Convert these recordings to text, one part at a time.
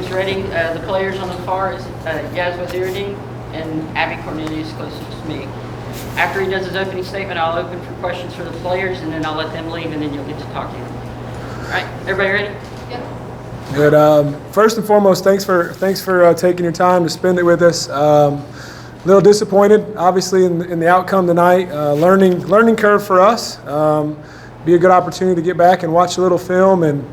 is ready. The players on the far is Yazz Wazeerud-Din and Abbey Cornelius closest to me. After he does his opening statement, I'll open for questions for the players, and then I'll let them leave, and then you'll get to talk to them. All right, everybody ready? Yep. Good. First and foremost, thanks for taking your time to spend it with us. A little disappointed, obviously, in the outcome tonight. Learning curve for us. Be a good opportunity to get back and watch a little film and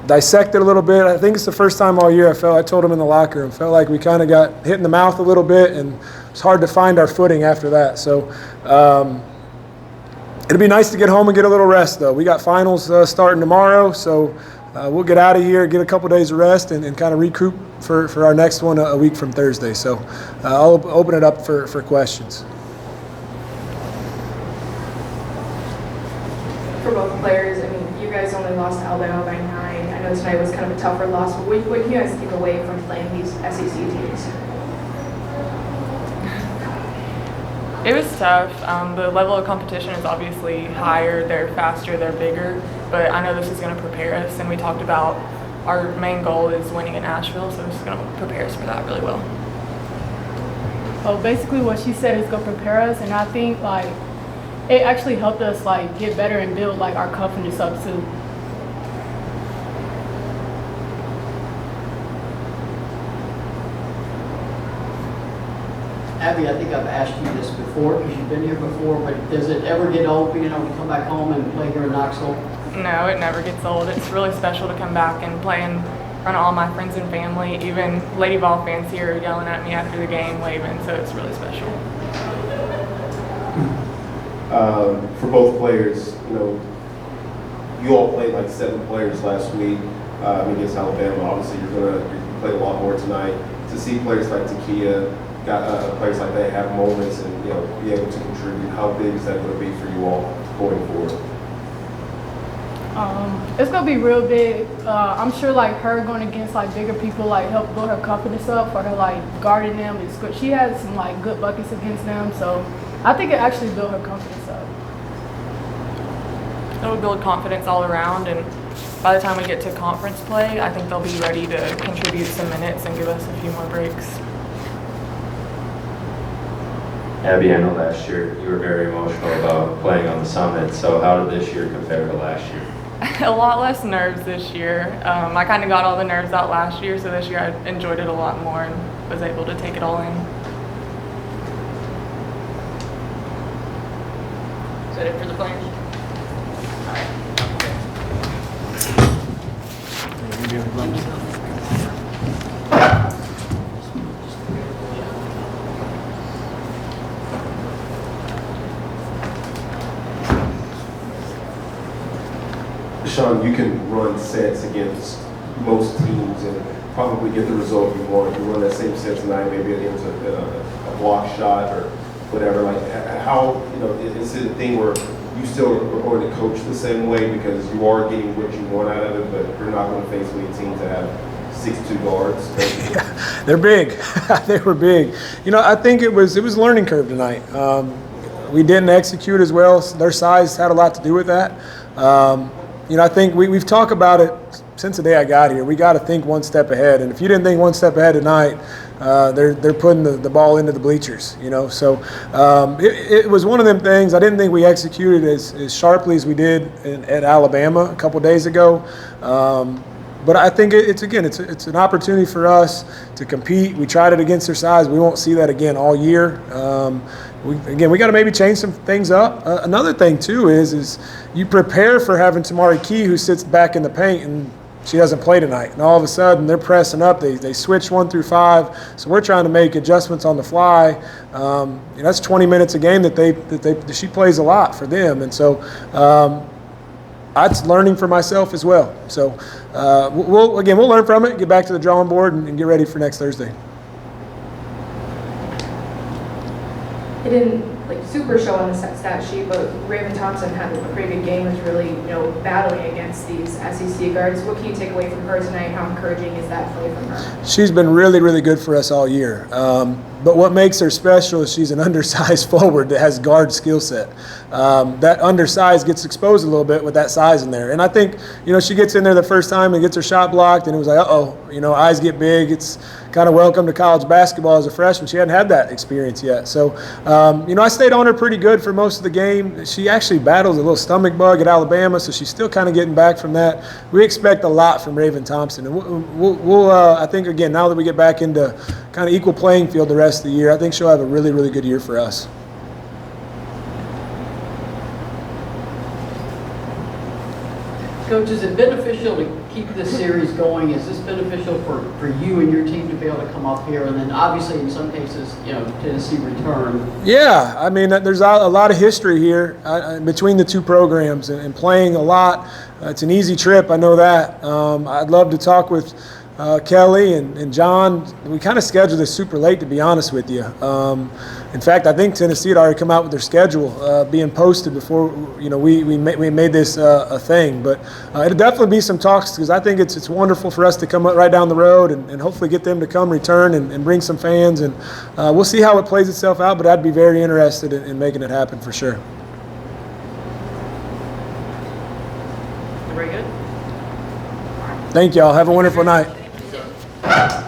dissect it a little bit. I think it's the first time all year I told them in the locker room, felt like we kind of got hit in the mouth a little bit, and it's hard to find our footing after that. So it'll be nice to get home and get a little rest, though. We got finals starting tomorrow, so we'll get out of here, get a couple days of rest, and kind of recoup for our next one a week from Thursday. So I'll open it up for questions. For both players, I mean, you guys only lost to Alabama by 9. I know tonight was kind of a tougher loss, but what do you guys take away from playing these SEC teams? It was tough. The level of competition is obviously higher. They're faster, they're bigger. But I know this is going to prepare us, and we talked about our main goal is winning in Asheville, so this is going to prepare us for that really well. Oh, basically what she said is going to prepare us, and I think like it actually helped us like get better and build like our confidence up too. Abbey, I think I've asked you this before because you've been here before, but does it ever get old, to come back home and play here in Knoxville? No, it never gets old. It's really special to come back and play in front of all my friends and family. Even Lady Vol fans here are yelling at me after the game, waving, so it's really special. For both players, you all played like 7 players last week against Alabama. Obviously, you play a lot more tonight. To see players like Takia, players like that have moments and be able to contribute, how big is that going to be for you all going forward? It's gonna be real big. I'm sure like her going against like bigger people like help build her confidence up for her like guarding them. She had some like good buckets against them, so I think it actually built her confidence up. It will build confidence all around, and by the time we get to conference play, I think they'll be ready to contribute some minutes and give us a few more breaks. Abbey, I know last year you were very emotional about playing on the summit, so how did this year compare to last year? A lot less nerves this year. I kind of got all the nerves out last year, so this year I enjoyed it a lot more and was able to take it all in. Is that it for the players? All right. Shawn, you can run sets against most teams and probably get the result you want. You run that same set tonight, maybe against a block shot or whatever. Like, how, is it a thing where you still are going to coach the same way because you are getting what you want out of it, but you're not going to face any teams that have 6'2" guards? Yeah, they're big. They were big. I think it was a learning curve tonight. We didn't execute as well. Their size had a lot to do with that. I think we've talked about it since the day I got here. We got to think one step ahead, and if you didn't think one step ahead tonight, they're putting the ball into the bleachers. So it was one of them things. I didn't think we executed as sharply as we did at Alabama a couple days ago. But I think it's an opportunity for us to compete. We tried it against their size. We won't see that again all year. We got to maybe change some things up. Another thing too is you prepare for having Tamari Key, who sits back in the paint, and she doesn't play tonight. And all of a sudden they're pressing up. They switch 1 through 5. So we're trying to make adjustments on the fly. That's 20 minutes a game that she plays a lot for them, and so. That's learning for myself as well. So we'll learn from it, get back to the drawing board, and get ready for next Thursday. It didn't super show on the stat sheet, but Raven Thompson had a pretty good game. Was really battling against these SEC guards. What can you take away from her tonight? How encouraging is that play from her? She's been really, really good for us all year. But what makes her special is she's an undersized forward that has guard skill set. That undersized gets exposed a little bit with that size in there. And I think, she gets in there the first time and gets her shot blocked, and it was like, eyes get big. It's kind of welcome to college basketball as a freshman. She hadn't had that experience yet. So, I stayed on her pretty good for most of the game. She actually battled a little stomach bug at Alabama, so she's still kind of getting back from that. We expect a lot from Raven Thompson. And we'll I think, again, now that we get back into kind of equal playing field the rest of the year, I think she'll have a really, really good year for us. Coach, is it beneficial to keep this series going? Is this beneficial for you and your team to be able to come up here and then obviously in some cases, Tennessee return? Yeah, I mean, there's a lot of history here between the two programs and playing a lot. It's an easy trip, I know that. I'd love to talk with Kelly and John. We kind of scheduled this super late, to be honest with you. In fact, I think Tennessee had already come out with their schedule being posted before we made this a thing. But it'll definitely be some talks because I think it's wonderful for us to come right down the road and hopefully get them to come return and bring some fans. And we'll see how it plays itself out, but I'd be very interested in making it happen for sure. Very good. Thank y'all. Have a wonderful night. Thank you.